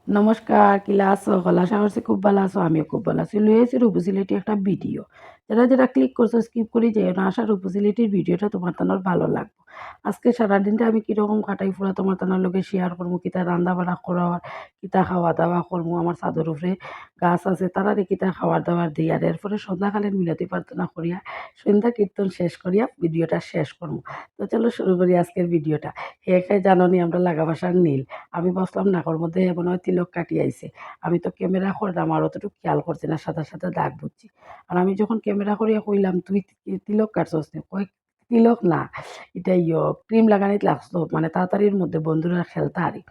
নমস্কার, কিলা আছো? গলা আশা করছি খুব ভালো আছো। আমিও খুব ভালো আছি। লই আছি রূপসিলিটি একটা ভিডিও। যারা ক্লিক করছো স্কিপ করে যেও না। আশা রূপসিলিটির ভিডিওটা তোমার তানোর ভালো লাগবে। আজকে সারাদিনটা আমি কিরকম কাটাই পুরা তোমার তানোর লগে শেয়ার করবো। কিতা রান্না বাড়া করার, কিতা খাওয়া দাওয়া করবো। আমার ছাদের উপরে গাছ আছে তারারে কিতা খাওয়ার দাওয়ার দিই। আর এরপরে সন্ধ্যাকালীন মিনতি প্রার্থনা করিয়া সন্ধ্যা কীর্তন শেষ করিয়া ভিডিওটা শেষ করবো। তো চলো শুরু করি আজকের ভিডিওটা। হে জানোনি আমরা লাগা ভাষার নীল। আমি ভাবলাম নাকের মধ্যে মনে হয় তিলক কাটি আইছে। আমি তো ক্যামেরা করলাম আর অতটুকু খেয়াল করছি না, সাথে সাথে দাগ বুঝছি। আর আমি যখন ক্যামেরা করিয়া কইলাম, "তুই তিলক কাটছস নি?" কয়, "তিলক না, এটা ক্রিম লাগানিত লাগছো।" মানে তাড়াতাড়ির মধ্যে বন্ধুরা খেলতা আরি।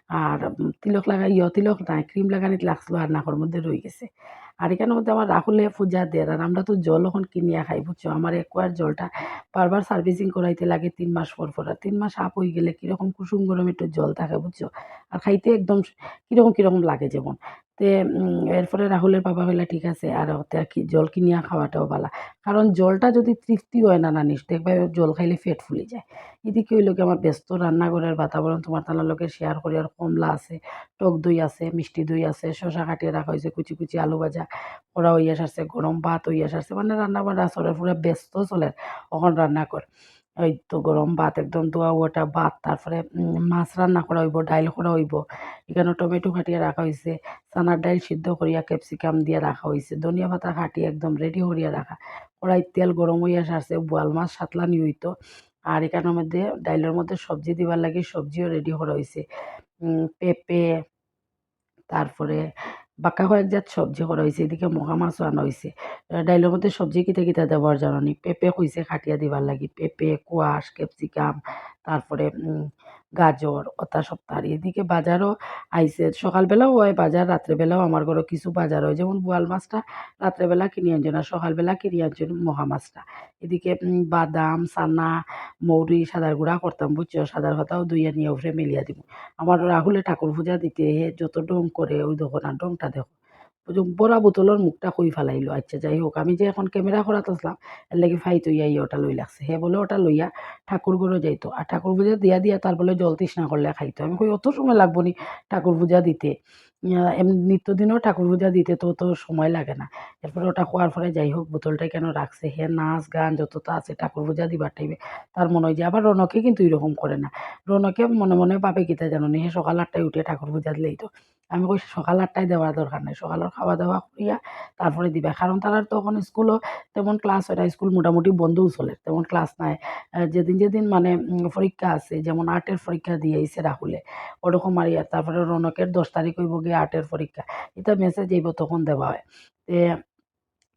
আর তিলক লাগাই তিলক নাই, ক্রিম লাগানিত লাগছিল আর নাকের মধ্যে রয়ে গেছে। আর এখানের মধ্যে আমার রাহুলে পূজা দেয়। আর আমরা তো জল এখন কিনিয়া খাই, বুঝছো? আমার একুয়ার জলটা বারবার সার্ভিসিং করাইতে লাগে ৩ মাস পর, পর। আর ৩ মাস আপ হয়ে গেলে কিরকম কুসুম গরম একটু জল থাকে, বুঝছো? আর খাইতে একদম কিরকম লাগে যেমন। তে এরপরে রাহুলের বাবা কইলা, "ঠিক আছে আর ওতে কি জল কিনিয়া খাওয়াটাও বালা।" কারণ জলটা যদি তৃপ্তি হয় না নানিস, দেখবে জল খাইলে পেট ফুলে যায়। এদিকে হইল গিয়ে আমার ব্যস্ত রান্নাঘরের বাতাবরণ তোমার তানার লগে শেয়ার করি। আর কমলা আছে, টক দই আছে, মিষ্টি দই আছে, শসা কাটিয়ে রাখা হয়েছে, কুচি, কুচি আলু ভাজা করা হইয়া সারছে, গরম ভাত হইয়া সারছে। মানে রান্না-বান্না চলে, পুরা ব্যস্ত চলে। অহন রান্না কর। এই তো গরম ভাত একদম ধোয়া ওটা ভাত, তারপরে মাছ রান্না করা হইব, ডাইল করা হইব। এখানে টমেটো কাটিয়া রাখা হইছে, চানার ডাইল সিদ্ধ করিয়া ক্যাপসিকাম দিয়া রাখা হইছে, ধনিয়া পাতা কাটিয়া একদম রেডি করিয়া রাখা। কড়াইত তেল গরম হইয়া সারছে, বোয়াল মাছ সাতলানি হইতো। আর এখানের মধ্যে ডাইলের মধ্যে সবজি দিবার লাগি সবজিও রেডি করা হইছে। পেঁপে, তারপরে বাক্কা কয়েকজাত সবজি করা হইছে। এদিকে মহা মাছও আনা হইছে। ডাইলের মধ্যে সবজি কিতা দেবার জানো নি? পেঁপে কইছে কাটিয়া দিবার লাগি। পেঁপে, কোয়াশ, ক্যাপসিকাম, তারপরে গাজর ওতা সবতার। এদিকে বাজারও আইছে। সকালবেলাও হয় বাজার, রাত্রেবেলাও আমার ঘরে কিছু বাজার হয়। যেমন বোয়াল মাছটা রাত্রেবেলা কিনি আনছে না, সকালবেলা কিনি আনছে মহা মাছটা। এদিকে বাদাম, চানা, মৌরি সাদার গুঁড়া করতাম, বুঝছো? সাদার পাতাও ধুইয়া নিয়ে উপরে মেলিয়া দিব। আমার রাহুলে ঠাকুর পূজা দিতে হে যত ডং করে, ওই দেখো না ডংটা দেখো। ওই যে বড়া বোতলের মুখটা কই ফেলাইলো। আচ্ছা যাই হোক, আমি যে এখন ক্যামেরা করাতে আসলাম এর লাগি ফাইত হইয়া ওটা লই লাগছে। হে বলে ওটা লইয়া ঠাকুর ঘরে যাইতো। আর ঠাকুর পূজা দিয়া তার বলে জল তৃষ্ণা করলে খাইতো। আমি কই অত সময় লাগবো নি ঠাকুর পূজা দিতে? এমনি নিত্যদিনও ঠাকুর পূজা দিতে তো অত সময় লাগে না। এরপরে ওটা খোয়ার পরে যাই হোক বোতলটাই কেন রাখছে। হে নাচ গান যতটা আছে ঠাকুর পূজা দিবার টাইমে তার মনে হয় যে। আবার রনকে কিন্তু এরকম করে না। রৌনকে মনে মনে ভাবে কিতা জানোনি? হে সকাল ৮টায় উঠে ঠাকুর পূজা দিলেই তো। আমি কই সকাল ৮টায় দেওয়ার দরকার নাই। সকালের খাওয়া-দাওয়া করিয়া তারপরে দিবা। কারণ তারার তখন স্কুলও তেমন ক্লাস হয় না। স্কুল মোটামুটি বন্ধও চলে। তেমন ক্লাস নাই। যেদিন মানে পরীক্ষা আছে, যেমন আর্টের পরীক্ষা দিয়ে আইছে রাহুলে। ওরকম আর ইয়া। তারপরে রৌনকের ১০ তারিখ হইব গিয়ে আর্টের পরীক্ষা। এটা মেসেজ আইব তখন দেওয়া হয়। তে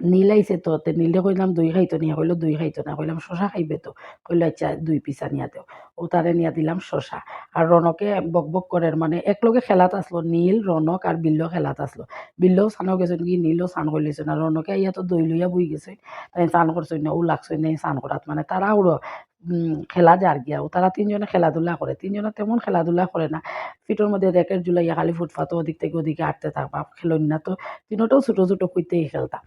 নীল আইছে তো, নীলে কইলাম দই খাইতো নি? কইলো দই খাইতো না। কইলাম শসা খাইবে তো? কইলো আচ্ছা ২ পিস আনিয়া দেও। ও তারে নিয়া দিলাম শসা। আর রনকে বকবক করে, মানে একলগে খেলাত আসলো। নীল, রনক আর বিল্ল খেলাত আসলো। বিল্লও চানও গেছেন কি, নীলও চান করে লইছেন। আর রনকে আইয়া তো দই লইয়া বই গেছে। তাই চান করছেন না, ও লাগছেন না চান করাত। মানে তাড়াহুড়ো খেলা যার গিয়া। ও তারা ৩ জনে খেলাধুলা করে। ৩ জনে তেমন খেলাধুলা করে না। ফিটের মধ্যে র্যাকেট ঝুলাইয়া খালি ফুটপাতও ওদিক থেকে ওদিকে হাঁটতে থাকবা। খেলুন না তো। তিনোটাও ছোট, ছোট কইতেই খেলতা।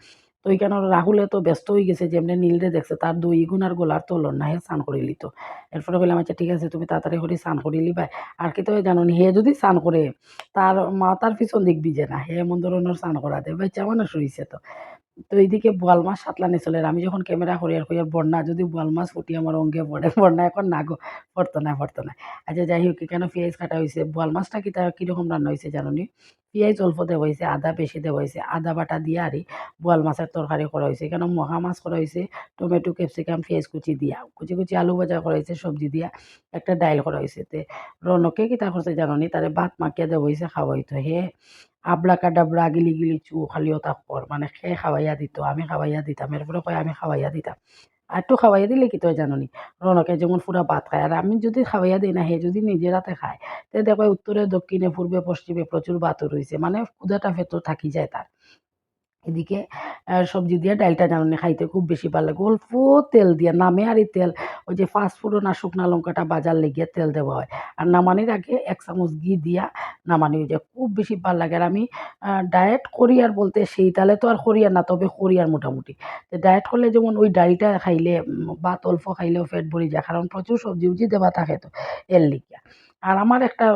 তো এইখানে রাহুল এত ব্যস্ত হয়ে গেছে যে এমনি নীলরে দেখছে তার ২ গুণ আর গোলার তলর না, হে স্নান করে লিত। এরপরে কইলাম আচ্ছা ঠিক আছে তুমি তাড়াতাড়ি করে স্নান করে লিবাই। আর কি তবে জানোনি? হে যদি স্নান করে তার মাথার পিছন দিক ভিজে না। হে এমন ধরনের স্নান করা দেয়। বাচ্চা মানুষ হইছে তো। তো এইদিকে বোয়াল মাছ সাতলানি চলে। আর আমি যখন ক্যামেরা করি আর কই আর বন্যা যদি বোয়াল মাছ ফুটি আমার অঙ্গে পড়ে। বন্যা এখন না গো, পড়তো না। আচ্ছা যাই হোক, এখানে পেঁয়াজ কাটা হইছে। বোয়াল মাছটা কিরকম রান্না হইছে জানোনি? পেঁয়াজ অল্প দেওয়া হইছে, আদা বেশি দেওয়া হইছে। আদা বাটা দিয়া বোয়াল মাছের তরকারি করা হইছে। এখানে মহা মাছ করা হইছে টমেটো, ক্যাপসিকাম, পেঁয়াজ কুচি দিয়া। কুচি, কুচি আলু ভাজা করা হইছে সবজি দিয়া। একটা ডাইল করা হইছে। রৌনকে কিতা করছে জানোনি? তারে ভাত মাখিয়া দেওয়া হইছে খাওয়াইতো। হে আবড়া কাডাবড়া গিলি, গিলি চু খালি ওতা কর। মানে খেয়ে খাওয়াইয়া দিত। আমি খাওয়াইয়া দিতাম। এরপরে কয় আমি খাওয়াইয়া দিতাম। আরেকটু খাওয়াইয়া দিলে কি তয় জানোনি? রৌনকে যেমন পুরা ভাত খায়। আর আমি যদি খাওয়াইয়া দেই না, হে যদি নিজের হাতে খায়, তে দেখবে উত্তরে, দক্ষিণে, পূর্বে, পশ্চিমে প্রচুর ভাতও রইছে। মানে ক্ষুধাটা ভেতর থাকি যায় তার। এদিকে সবজি দিয়ে ডাইলটা জানোনি খাইতে খুব বেশি ভাল লাগে। অল্প তেল দিয়া নামে আর এই তেল ওই যে পাঁচফোড়ন আর শুকনা লঙ্কাটা ভাজার লেগে তেল দেওয়া হয়। আর নামানির আগে ১ চামচ ঘি দিয়া নামানি হয়ে যায়। খুব বেশি ভাল লাগে। আর আমি ডায়েট করি আর বলতে সেই তালে তো আর করি আর না, তবে করি আর মোটামুটি। তো ডায়েট করলে যেমন ওই ডাইলটা খাইলে ভাত অল্প খাইলেও পেট ভরে যায়। কারণ প্রচুর সবজি-উবজি দেওয়া থাকে তো এর লিগা। আর আমার একটা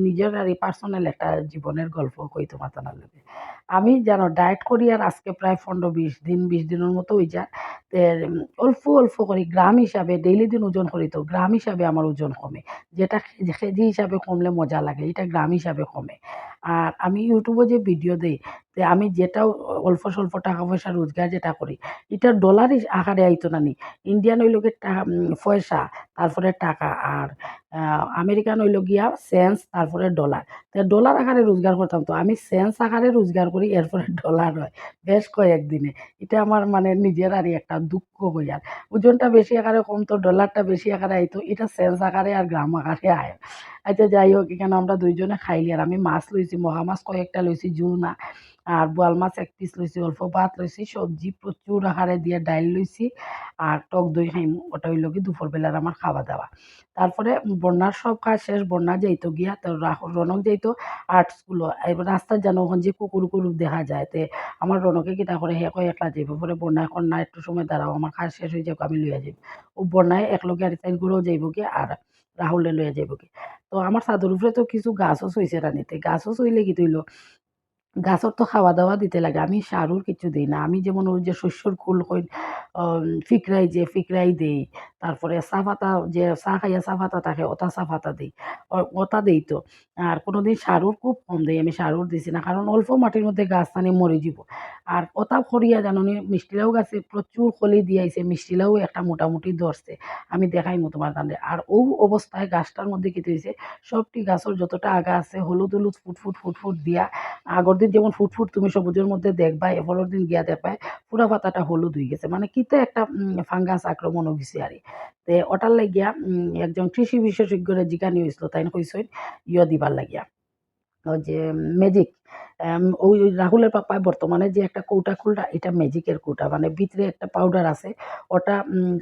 নিজের আর পার্সোনাল একটা জীবনের গল্প কই তোমার তানার লগে। আমি জানো ডায়েট করি আর আজকে প্রায় ১৫-২০ দিন ২০ দিনের মতো হই যা। তে অল্প, অল্প করি গ্রাম হিসাবে ডেইলি দিন ওজন করি তো গ্রাম হিসাবে আমার ওজন কমে। যেটা কেজি হিসাবে কমলে মজা লাগে, এটা গ্রাম হিসাবে কমে। আর আমি ইউটিউবে যে ভিডিও দেই, তে আমি যেটাও অল্প-স্বল্প টাকা পয়সা রোজগার যেটা করি, এটা ডলার আকারে আইতো না নি। ইন্ডিয়ান হইল গিয়ে পয়সা, তারপরে টাকা আর আমেরিকান হইল গিয়া সেন্স তারপরে ডলার। তো ডলার আকারে রোজগার করতাম তো আমি সেন্স আকারে রোজগার করি এরপরে ডলার হয় বেশ কয়েকদিনে। এটা আমার মানে নিজের আরই একটা দুঃখ বইয়ার। ওজনটা বেশি আকারে কমতো, ডলারটা বেশি আকারে আইতো। এটা সেন্স আকারে আর গ্রাম আকারে আয়। আচ্ছা যাই হোক এখানে আমরা ২ জনে খাইলি আর আমি মাছ লইছি, মহা মাছ কয়েকটা লইছি জুল না। আর বোয়াল মাছ ১ পিস লইছি, অল্প ভাত লইছি, সবজি প্রচুর আকারে দিয়ে ডাইল লইছি আর টক দই খাইমু। ওটা হইল গিয়ে দুপুরবেলার আমার খাওয়া-দাওয়া। তারপরে বন্যার সব কাজ শেষ, বন্যা যাইতো গিয়া তো রনক যাইতো আর্ট স্কুলও। এবার রাস্তায় যেন ওখান যে কুকুর দেখা যায় তে আমার রনকে কিতা করে হে কয় একলা যাইব। পরে বন্যায় কয় না একটু সময় দাঁড়াও আমার কাজ শেষ হয়ে যাক আমি লইয়া যাইব। ও বন্যায় একলগে আর তাইর ঘরেও যাইব গিয়া আর রাহুলে লইয়া যাইব গিয়া। তো আমার ছাদের উপরে তো কিছু গাছও ছইছে রানিতে। গাছও ছইলে কি হইল গাছর তো খাওয়া-দাওয়া দিতে লাগে। আমি সারুর কিচ্ছু দেই না। আমি যেমন ওই যে শস্যর খোল কই ফিকরাই যে ফিকরাই দেই। তারপরে চা পাতা যে চা খাইয়া চা পাতা থাকে ওটা চা পাতা দেই। ওটা দেই তো। আর কোনোদিন সারুর খুব কম দেই। আমি সারুর দিছি না। কারণ অল্প মাটির মধ্যে গাছ টানি মরে যাইব। আর ওটা করিয়া জানোনি মিষ্টি লাউ গাছে প্রচুর কলি দিয়াইছে। মিষ্টি লাউ একটা মোটামুটি ধরছে। আমি দেখাইমু তোমার তানরে। আর ও অবস্থায় গাছটার মধ্যে কি হইছে সবটি গাছের যতটা আগা আছে হলুদ, হলুদ ফুট দিয়া আগর দিন যেমন ফুটফুট তুমি সবুজের মধ্যে দেখবা, এরপরের দিন গিয়া দেখবা পুরা পাতাটা হলুদ হয়ে গেছে। মানে কিতে একটা ফাঙ্গাস আক্রমণ হইছে আরকি। তে ওটার লাগিয়া একজন কৃষি বিশেষজ্ঞরে জিজ্ঞানি হইছিল। তাইন কইসইন দিবার লাগিয়া। ওই যে ম্যাজিক ওই রাহুলের পাপায় বর্তমানে যে একটা কৌটা খুলটা এটা ম্যাজিকের কৌটা। মানে ভিতরে একটা পাউডার আছে। ওটা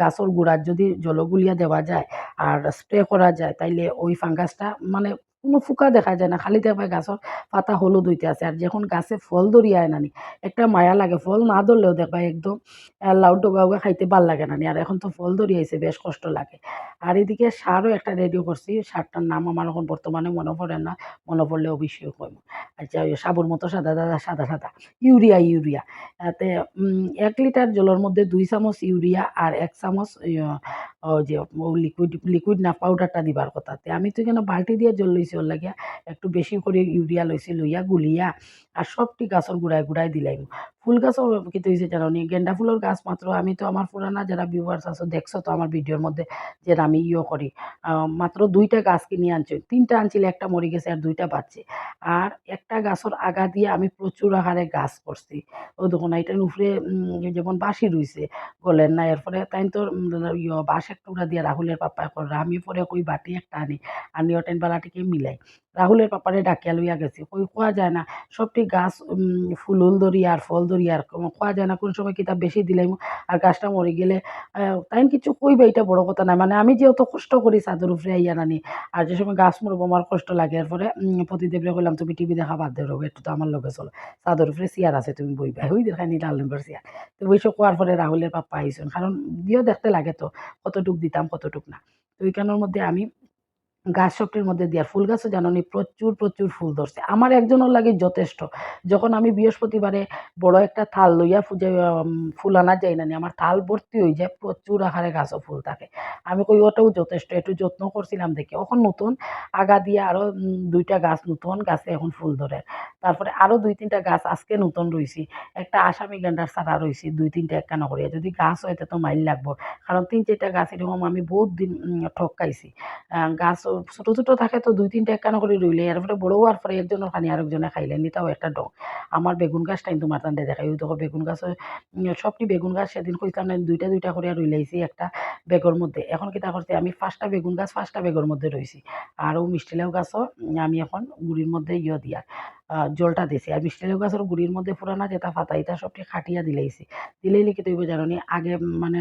গাছের গোড়ায় যদি জলগুলিয়া দেওয়া যায় আর স্প্রে করা যায় তাইলে ওই ফাঙ্গাসটা মানে কোনো ফুকা দেখা যায় না। খালি দেখবা গাছের পাতা হলুদ হইতে আছে। আর যখন গাছে ফল ধরিয়া আয় নানি একটা মায়া লাগে। ফল না ধরলেও দেখবা একদম লাউ ডগা উগা খাইতে ভাল লাগে নানি। আর এখন তো ফল ধরিয়াছে বেশ কষ্ট লাগে। আর এদিকে সারও একটা রেডি করছি। সারটার নাম আমার এখন বর্তমানে মনে পড়ে না। মনে পড়লে অবশ্যই কইব। আচ্ছা ওই সাবুর মতো সাদা। ইউরিয়া। তাতে ১ লিটার জলের মধ্যে ২ চামচ ইউরিয়া আর ১ চামচ ওই যে লিকুইড না পাউডারটা দিবার কথা। তে আমি তো এখানে বাল্টি দিয়ে জল লইছি ওর লাগিয়া একটু বেশি করে ইউরিয়া লইছি, লইয়া গুলিয়া আর সবটি গাছের গুড়ায় দিলাইম। ফুল গাছও কিতে হইছে জানোনি? গেন্দা ফুলের গাছ মাত্র আমি তো আমার পুরানা যারা ভিউয়ার্স আছো দেখছো তো আমার ভিডিওর মধ্যে যে আমি করি। মাত্র ২ টা গাছ কিনে আনছি। ৩ টা আনছিলি, ১ টা মরে গেছে আর 2 টা বাঁচছে। আর একটা গাছের আগা দিয়ে আমি প্রচুর আকারে গাছ করছি। ও দেখুন এইটার উপরে যেমন বাঁশি রইছে গলের না এরপরে তাইন তোর বাঁশের টুকরা দিয়ে রাহুলের পাপ্পায় কররা। আমি পরে কই বাটি একটা আনি ওটেন বালাটিকে মিলাই। রাহুলের পাপ্পারে ডাকিয়া লইয়া গেছি। কই কোয়া যায় না সবটি গাছ ফুলুল ধরিয়া আর ফল ধরিয়া আর কোয়া যায় না কোন সময় কিতা বেশি দিলাইমু আর গাছটা মরে গেলে তাইন কিছু কইবে এটা বড় কথা না। মানে আমি যে অত কষ্ট করি ছাদের উপরে আইয়া নানি আর যে সময় গাছ মরবো আমার কষ্ট লাগে। এরপরে প্রতিদেবরে কইলাম তুমি টিভি দেখা বাদ দেও রবে একটু তো আমার লগে চলো। ছাদের উপরে চেয়ার আছে তুমি বইবা। ওই দেখানি লাল রঙের চেয়ার। তো ওইসব কোয়ার পরে রাহুলের পাপ্পা আইসন। কারণ দেখতে লাগে তো কতটুক দিতাম কতটুক না। তো ওইখানের মধ্যে আমি গাছ সবটির মধ্যে দিয়া ফুল গাছও জানোনি প্রচুর ফুল ধরছে। আমার একজনের লাগি যথেষ্ট। যখন আমি বৃহস্পতিবারে বড় একটা থাল লইয়া ফুল আনা যাই নানি আমার থাল ভর্তি হয়ে যায় প্রচুর আকারে গাছও ফুল থাকে। আমি কই ওটাও যথেষ্ট একটু যত্ন করছিলাম দেখে। এখন নতুন আগা দিয়ে আরো ২ টা গাছ নতুন গাছে এখন ফুল ধরে। তারপরে আরো ২-৩ টা গাছ আজকে নতুন রইছি। একটা আসামি গেন্ডার চারা রইছে ২-৩ টা একখানা করিয়া। যদি গাছ হয় তে তো মাইল লাগবো। কারণ ৩-৪ টা গাছ এরকম আমি বহুত দিন ঠক্কাইছি। গাছ ছোট থাকে তো ২-৩ টা একখানা করে রইলে এরপরে বড় হওয়ার পরে একজনের খানি আরেকজনে খাইলে নিতাও একটা ডং। আমার বেগুন গাছটাই তোমার তানরে দেখাই। ওই দেখো বেগুন গাছও সবটি বেগুন গাছ সেদিন কইছিলাম না ২ টা করিয়া রইলাইছি একটা বেগর মধ্যে। এখন কিতা করছি আমি ৫ টা বেগুন গাছ ৫ টা বেগর মধ্যে রইছি। আর ও মিষ্টি লাউ গাছও আমি এখন গুড়ির মধ্যে দিয়া জলটা দিছি। আর মিষ্টি লাউ গাছের গুড়ির মধ্যে পুরানা যেটা পাতা ইটা সবটি খাটিয়া দিলাইছি। দিলেই কি তৈব জানোনি আগে মানে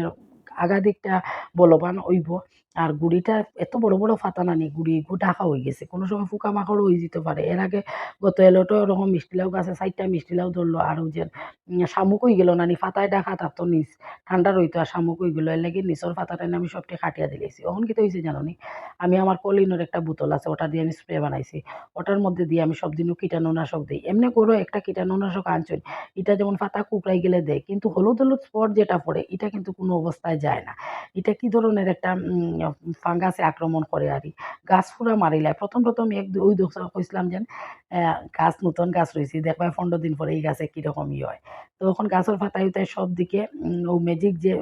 আগা দিকটা বলবান হইব। আর গুড়িটা এত বড় বড় ফাতা নানি গুড়ি ঢাকা হয়ে গেছে, কোনো সময় পোকামাকড় হয়ে যেতে পারে। এর আগে গত এলোটো ওরকম মিষ্টি লাউ গাছে 4টা মিষ্টি লাউ ধরলো, আর ওই যে শামুক হয়ে গেল নানি, ফাতায় ঢাকা থাকতো নিচ ঠান্ডা রইতো, আর শামুক হয়ে গেলো। এর লাগে নিচের ফাতাটা আমি সবটি কাটিয়া দিলেছি। এখন কি হয়েছে জানো নি, আমি আমার কলিনের একটা বোতল আছে, ওটা দিয়ে আমি স্প্রে বানাইছি। ওটার মধ্যে দিয়ে আমি সব দিনও কীটাণুনাশক দিই। এমনি করে একটা কীটাণুনাশক আনছেন, এটা যেমন পাতা কুকড়াই গেলে দেয়, কিন্তু হলুদ হলুদ স্পট যেটা পড়ে এটা কিন্তু কোনো অবস্থায় যায় না। এটা কি ধরনের একটা ফাঙ্গাসে আক্রমণ করে আর কি, গাছ পুরা মারিলায়। প্রথম ওই কইছিলাম যে গাছ নতুন গাছ রয়েছে, দেখবা 15 দিন পরে এই গাছে কীরকম হয়। তো তখন গাছের পাতায় উতায় সব দিকে ও ম্যাজিক যে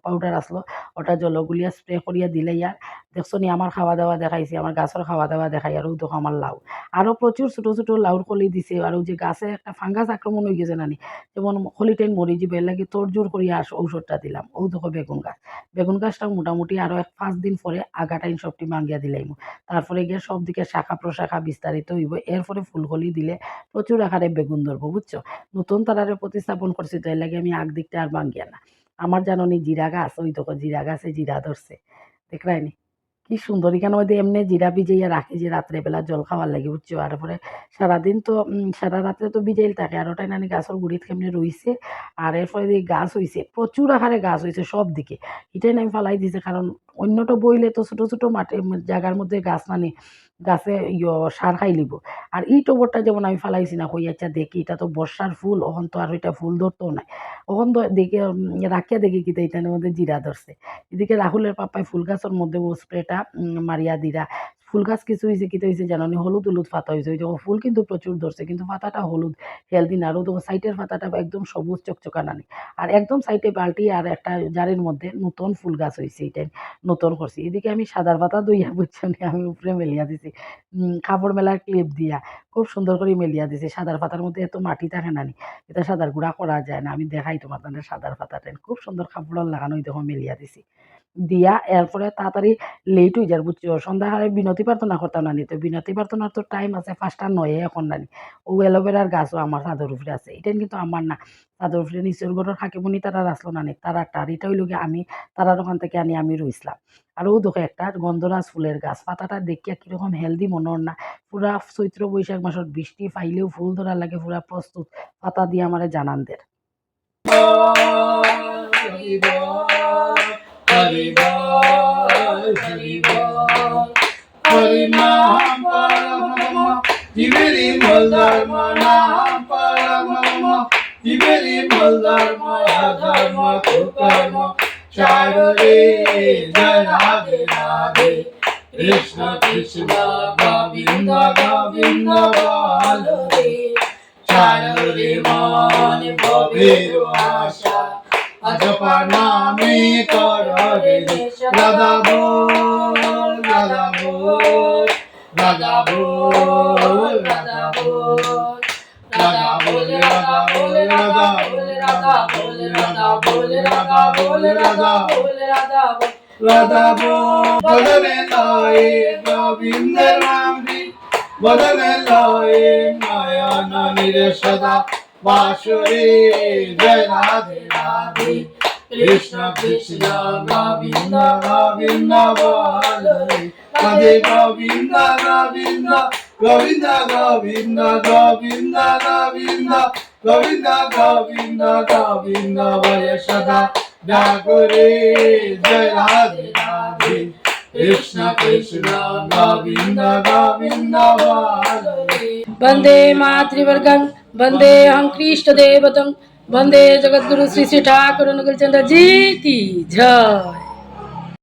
পাউডার আসলো, ওটা জলগুলিয়া স্প্রে করিয়া দিলে ইয়ার দেখছো নি আমার খাওয়া দাওয়া দেখাইছি, আমার গাছের খাওয়া দাওয়া দেখাই। আর ওই দেখো আমার লাউ, আরও প্রচুর ছোটো ছোটো লাউর কলি দিছে। আর ওই যে গাছে একটা ফাঙ্গাস আক্রমণ হয়ে গেছে নানি, যেমন কলিটাইন মরি যাবে, এর লাগে তোড়জোড় করিয়া ঔষধটা দিলাম। ও দেখো বেগুন গাছ, বেগুন গাছটা মোটামুটি আরও 5 দিন পরে আগাটাইন সবটি ভাঙ্গিয়া দিলাইম। তারপরে গিয়ে সব দিকে শাখা প্রশাখা বিস্তারিত হইব। এরপরে ফুলকলি দিলে প্রচুর আকারে বেগুন ধরবো, বুঝছো। নতুন তারারে প্রতিস্থাপন করছি, তো এর লাগে আমি আগ দিকটা আর ভাঙ্গিয়া না। আমার জানো নি জিরা গাছ, ওই দেখো জিরা গাছে জিরা ধরছে, দেখলাইনি কি সুন্দর। এখানে মধ্যে এমনি জিরা ভিজাইয়া রাখি যে রাত্রেবেলা জল খাওয়ার লাগে, বুঝছো। আর পরে সারাদিন তো সারা রাত্রে তো ভিজাইল থাকে, আর ওটাই নানি গাছের গুড়িত কেমনি রইছে। আর এরপরে দিয়ে গাছ হইছে, প্রচুর আকারে গাছ হইছে সব দিকে। এটাই আমি ফালাই দিছে, কারণ অন্যটা বইলে তো ছোটো ছোটো মাটি জায়গার মধ্যে গাছ নানি গাছে সার খাই লিব। আর এই টবরটা যেমন আমি ফালাইছি না, কই আচ্ছা দেখি এটা তো বর্ষার ফুল, ওখান তো আর ওইটা ফুল ধরতো না। ওখান তো দেখে রাখিয়া দেখি কি এটার মধ্যে জিরা ধরছে। এদিকে রাহুলের পাপায় ফুল গাছের মধ্যে ও স্প্রেটা মারিয়া দিরা। ফুল গাছ কিছু হয়েছে কি হয়েছে জানো নি, হলুদ হলুদ পাতা হয়েছে। ওই দেখো ফুল কিন্তু প্রচুর ধরছে, কিন্তু পাতাটা হলুদ, হেলদি না। আর ও দেখো সাইডের পাতাটা একদম সবুজ চকচকা নানি। আর একদম সাইডে বালতি আর একটা জারের মধ্যে নতুন ফুল গাছ হয়েছে, এটাই নতুন করছি। এদিকে আমি সাদার পাতা দইয়া বুঝছো নি, আমি উপরে মেলিয়া দিছি কাপড় মেলার ক্লিপ দিয়া, খুব সুন্দর করে মেলিয়া দিছি। সাদার পাতার মধ্যে এত মাটি থাকে নানি, এটা সাদার গুঁড়া করা যায় না। আমি দেখাই তোমার সাদার পাতাটা খুব সুন্দর কাপড় লাগানো, ওই দেখো মেলিয়া দিছি দিয়া। এরপরে তাড়াতাড়ি লেট হয়ে যার, বুঝছো। সন্ধ্যাকালে বিনতি প্রার্থনা করতাম নানি, তো বিনতি প্রার্থনার তো টাইম আছে 5টা 9 এখন নানি। ও অ্যালোভেরার গাছও আমার ছাদের উপরে আছে, এটা কিন্তু আমার না। ছাদের উপরে নিচের ঘরের থাকিমনি তারা আসলো নানি, তারা টার এটা হইল গিয়ে আমি তারার ওখান থেকে আনি আমি রইছিলাম। আর ও দেখো একটা গন্ধরাজ ফুলের গাছ, পাতাটা দেখিয়া কিরকম হেলদি মনোর না। পুরা চৈত্র বৈশাখ মাসের বৃষ্টি পাইলেও ফুল ধরার লাগে পুরা প্রস্তুত, পাতা দিয়ে আমারে জানান দের। হরি বল হরি বল, হরি নাম পরম জীবেরি মূল ধর্ম, নাম পরম জীবেরি মূল ধর্ম, অধর্ম কুকর্ম চারণে। জয় রাধে রাধে, কৃষ্ণ কৃষ্ণ গোবিন্দ গোবিন্দ বল রে। চারণে মন ভবের আশা, अजपा नामे करो रे राधा बोल राधा बोल राधा बोल राधा बोल राधा बोल राधा बोल राधा बोल राधा बोल राधा बोल राधा बोल राधा बोल राधा बोल राधा बोल। बदने लाए गोविंद राम जी, बदने लाए माया नानी सदा बांसुरी। जय राधे राधे, कृष्ण कृष्ण गोविंद गोविंद बोल रे। राधे गोविंद गोविंद गोविंद गोविंद गोविंद गोविंद गोविंद गोविंद गोविंद बोल सदा जागरे। जय राधे राधे, कृष्ण कृष्ण गोविंद गोविंद बोल रे। वंदे मातृवर्गं, वंदे हम कृष्ण देवतं, वंदे जगद्गुरु श्री श्री ठाकुर अनुकूल चंद्र जी की जय।